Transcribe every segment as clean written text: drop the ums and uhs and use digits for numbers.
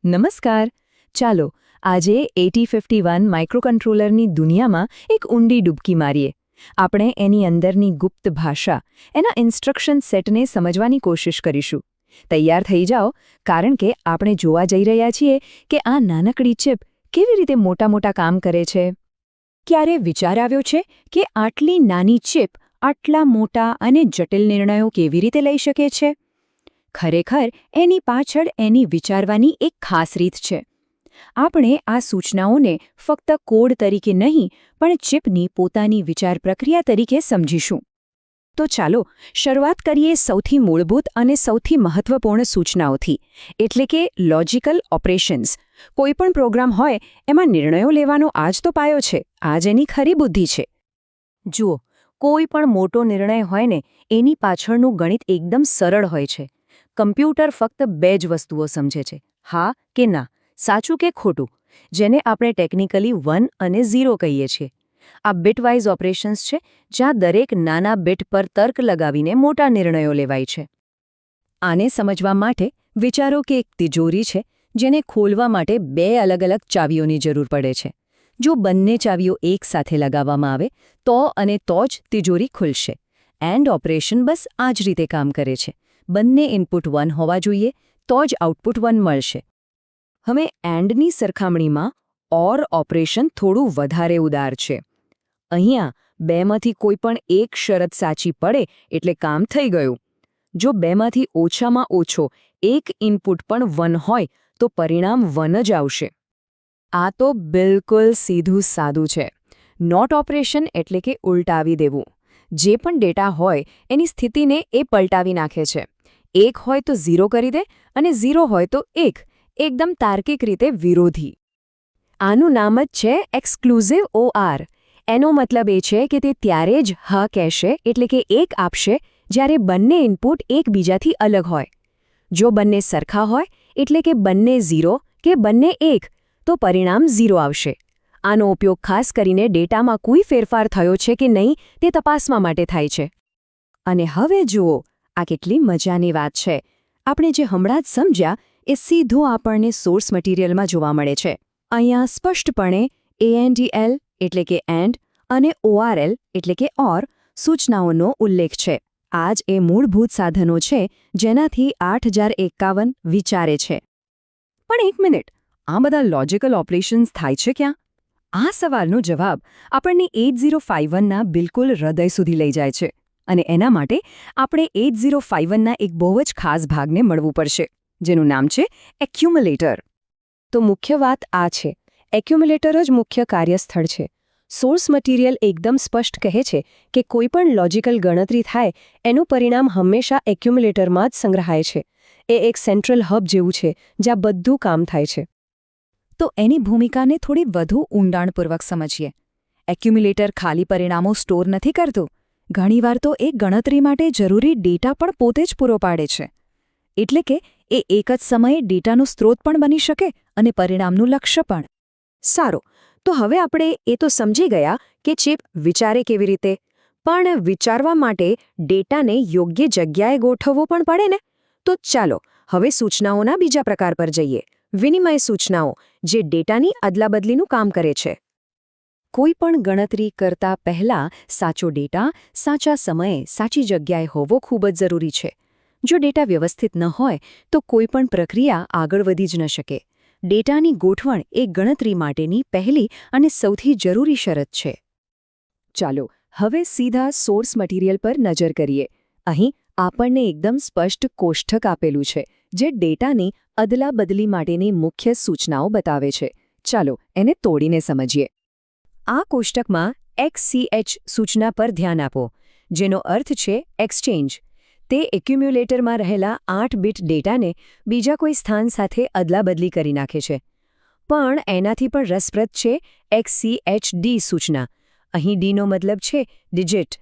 નમસ્કાર. ચાલો આજે 8051 માઇક્રોકન્ટ્રોલરની દુનિયામાં એક ઊંડી ડૂબકી મારીએ. આપણે એની અંદરની ગુપ્ત ભાષા, એના ઇન્સ્ટ્રક્શન સેટને સમજવાની કોશિશ કરીશું. તૈયાર થઈ જાઓ, કારણ કે આપણે જોવા જઈ રહ્યા છીએ કે આ નાનકડી ચિપ કેવી રીતે મોટા કામ કરે છે. ક્યારે વિચાર આવ્યો છે કે આટલી નાની ચિપ આટલા મોટા અને જટિલ નિર્ણયો કેવી રીતે લઈ શકે છે? ખરેખર એની પાછળ એની વિચારવાની એક ખાસ રીત છે. આપણે આ સૂચનાઓને ફક્ત કોડ તરીકે નહીં, પણ ચિપની પોતાની વિચાર પ્રક્રિયા તરીકે સમજીશું. તો ચાલો શરૂઆત કરીએ સૌથી મૂળભૂત અને સૌથી મહત્વપૂર્ણ સૂચનાઓથી, એટલે કે લોજિકલ ઓપરેશન્સ. કોઈપણ પ્રોગ્રામ હોય એમાં નિર્ણયો લેવાનો આ જ તો પાયો છે, આ જ એની ખરી બુદ્ધિ છે. જુઓ, કોઈ પણ મોટો નિર્ણય હોય ને એની પાછળનું ગણિત એકદમ સરળ હોય છે. કમ્પ્યુટર ફક્ત બે જ વસ્તુઓ સમજે છે, હા કે ના, સાચું કે ખોટું, જેને આપણે ટેકનિકલી 1 અને 0 કહીએ છીએ. આ બિટવાઇઝ ઓપરેશન્સ છે, જ્યાં દરેક નાના બિટ પર તર્ક લગાવીને મોટા નિર્ણયો લેવાય છે. આને સમજવા માટે વિચારો કે એક તિજોરી છે, જેને ખોલવા માટે બે અલગ ચાવીઓની જરૂર પડે છે. જો બંને ચાવીઓ એકસાથે લગાવવામાં આવે તો જ તિજોરી ખુલશે. એન્ડ ઓપરેશન બસ આ જ રીતે કામ કરે છે. બંને ઇનપુટ 1 હોવા જોઈએ તો જ આઉટપુટ 1 મળશે. હવે એન્ડની સરખામણીમાં ઓર ઓપરેશન થોડું વધારે ઉદાર છે. અહીંયા બેમાંથી કોઈ પણ એક શરત સાચી પડે એટલે કામ થઈ ગયું. જો બેમાંથી ઓછામાં ઓછો એક ઇનપુટ પણ 1 હોય તો પરિણામ 1 જ આવશે. આ તો બિલકુલ સીધું સાદું છે. નોટ ઓપરેશન એટલે કે ઉલટાવી દેવું. જે પણ ડેટા હોય એની સ્થિતિને એ પલટાવી નાખે છે. 1 હોય તો 0 કરી દે અને 0 હોય તો 1, એકદમ તાર્કિક રીતે વિરોધી. આનું નામ જ છે એક્સક્લુઝિવ OR. એનો મતલબ એ છે કે તે ત્યારે જ હા કહેશે, એટલે કે 1 આપશે, જ્યારે બંને ઇનપુટ એકબીજાથી અલગ હોય. જો બંને સરખા હોય, એટલે કે બંને 0 કે બંને 1, તો પરિણામ 0 આવશે. આનો ઉપયોગ ખાસ કરીને ડેટામાં કોઈ ફેરફાર થયો છે કે નહીં તે તપાસવા માટે થાય છે. અને હવે જુઓ, આ કેટલી મજાની વાત છે. આપણે જે હમણાં જ સમજ્યા એ સીધું આપણને સોર્સ મટીરિયલમાં જોવા મળે છે. અહીંયા સ્પષ્ટપણે ANDL એટલે કે એન્ડ અને ORL એટલે કે OR સૂચનાઓનો ઉલ્લેખ છે. આ જ એ મૂળભૂત સાધનો છે જેનાથી 8051 વિચારે છે. પણ એક મિનિટ, આ બધા લોજિકલ ઓપરેશન્સ થાય છે ક્યાં? આ સવાલનો જવાબ આપણને 8051ના બિલકુલ હૃદય સુધી લઈ જાય છે. અને એના માટે આપણે 8051ના એક બહુ જ ખાસ ભાગને મળવું પડશે, જેનું નામ છે એક્યુમ્યુલેટર. તો મુખ્ય વાત આ છે, એક્યુમ્યુલેટર જ મુખ્ય કાર્યસ્થળ છે. સોર્સ મટીરિયલ એકદમ સ્પષ્ટ કહે છે કે કોઈપણ લોજિકલ ગણતરી થાય એનું પરિણામ હંમેશા એક્યુમ્યુલેટરમાં જ સંગ્રહાય છે. એ એક સેન્ટ્રલ હબ જેવું છે જ્યાં બધું કામ થાય છે. તો એની ભૂમિકાને થોડી વધુ ઊંડાણપૂર્વક સમજીએ. એક્યુમ્યુલેટર ખાલી પરિણામો સ્ટોર નથી કરતું. ઘણીવાર તો એ ગણતરી માટે જરૂરી ડેટા પણ પોતે જ પૂરો પાડે છે. એટલે કે એ એક જ સમયે ડેટાનો સ્ત્રોત પણ બની શકે અને પરિણામનું લક્ષ્ય પણ. સારું, તો હવે આપણે એ તો સમજી ગયા કે ચિપ વિચારે કેવી રીતે, પણ વિચારવા માટે ડેટાને યોગ્ય જગ્યાએ ગોઠવવો પણ પડે ને. તો ચાલો હવે સૂચનાઓના બીજા પ્રકાર પર જઈએ, વિનિમય સૂચનાઓ, જે ડેટાની અદલાબદલીનું કામ કરે છે. કોઈ પણ ગણતરી કરતા પહેલા સાચો ડેટા સાચા સમયે સાચી જગ્યાએ હોવો ખૂબ જ જરૂરી છે. જો ડેટા વ્યવસ્થિત ન હોય તો કોઈ પણ પ્રક્રિયા આગળ વધી જ ન શકે. ડેટાની ગોઠવણ એ ગણતરી માટેની પહેલી અને સૌથી જરૂરી શરત છે. ચાલો હવે સીધા સોર્સ મટીરિયલ પર નજર કરીએ. અહીં આપણને એકદમ સ્પષ્ટ કોષ્ટક આપેલું છે, જે ડેટાની અદલાબદલી માટેની મુખ્ય સૂચનાઓ બતાવે છે. ચાલો એને તોડીને સમજીએ. આ કોષ્ટકમાં XCH સૂચના પર ધ્યાન આપો, જેનો અર્થ છે એક્સચેન્જ. તે એક્યુમ્યુલેટરમાં રહેલા 8 બીટ ડેટાને બીજા કોઈ સ્થાન સાથે અદલાબદલી કરી નાખે છે. પણ એનાથી પણ રસપ્રદ છે XCHD સૂચના. અહીં Dનો મતલબ છે ડિજિટ.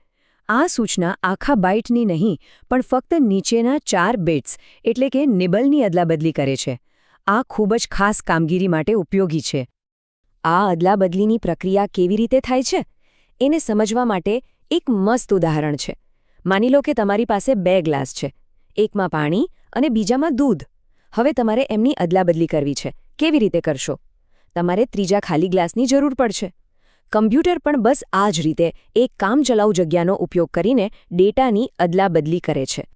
આ સૂચના આખા બાઇટની નહીં, પણ ફક્ત નીચેના 4 બિટ્સ એટલે કે નિબલની અદલાબદલી કરે છે. આ ખૂબ જ ખાસ કામગીરી માટે ઉપયોગી છે. આ અદલાબદલીની પ્રક્રિયા કેવી રીતે થાય છે એને સમજવા માટે એક મસ્ત ઉદાહરણ છે. માની લો કે તમારી પાસે 2 ગ્લાસ છે, એકમાં પાણી અને બીજામાં દૂધ. હવે તમારે એમની અદલાબદલી કરવી છે. કેવી રીતે કરશો? તમારે ત્રીજા ખાલી ગ્લાસની જરૂર પડશે. કમ્પ્યુટર પણ બસ આ જ રીતે એક કામચલાઉ જગ્યાનો ઉપયોગ કરીને ડેટાની અદલાબદલી કરે છે.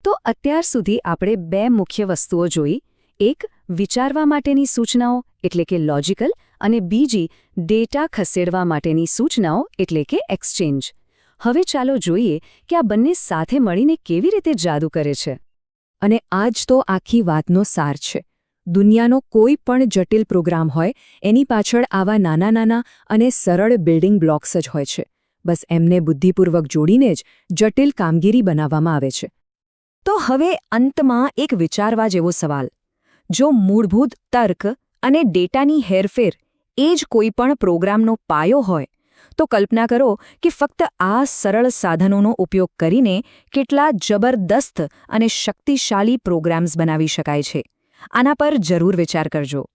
તો અત્યાર સુધી આપણે બે મુખ્ય વસ્તુઓ જોઈ. એક, વિચારવા માટેની સૂચનાઓ એટલે કે લોજિકલ, અને બીજી, ડેટા ખસેડવા માટેની સૂચનાઓ એટલે કે એક્સચેન્જ. હવે ચાલો જોઈએ કે આ બંને સાથે મળીને કેવી રીતે જાદુ કરે છે. અને આ જ તો આખી વાતનો સાર છે. દુનિયાનો કોઈ પણ જટિલ પ્રોગ્રામ હોય એની પાછળ આવા નાના અને સરળ બિલ્ડિંગ બ્લોક્સ જ હોય છે. બસ એમને બુદ્ધિપૂર્વક જોડીને જ જટિલ કામગીરી બનાવવામાં આવે છે. તો હવે અંતમાં એક વિચારવા જેવો સવાલ. જો મૂળભૂત તર્ક અને ડેટાની હેરફેર એ જ કોઈ પણ પ્રોગ્રામનો પાયો હોય, તો કલ્પના કરો કે ફક્ત આ સરળ સાધનોનો ઉપયોગ કરીને કેટલા જબરદસ્ત અને શક્તિશાળી પ્રોગ્રામ્સ બનાવી શકાય છે. આના પર જરૂર વિચાર કરજો.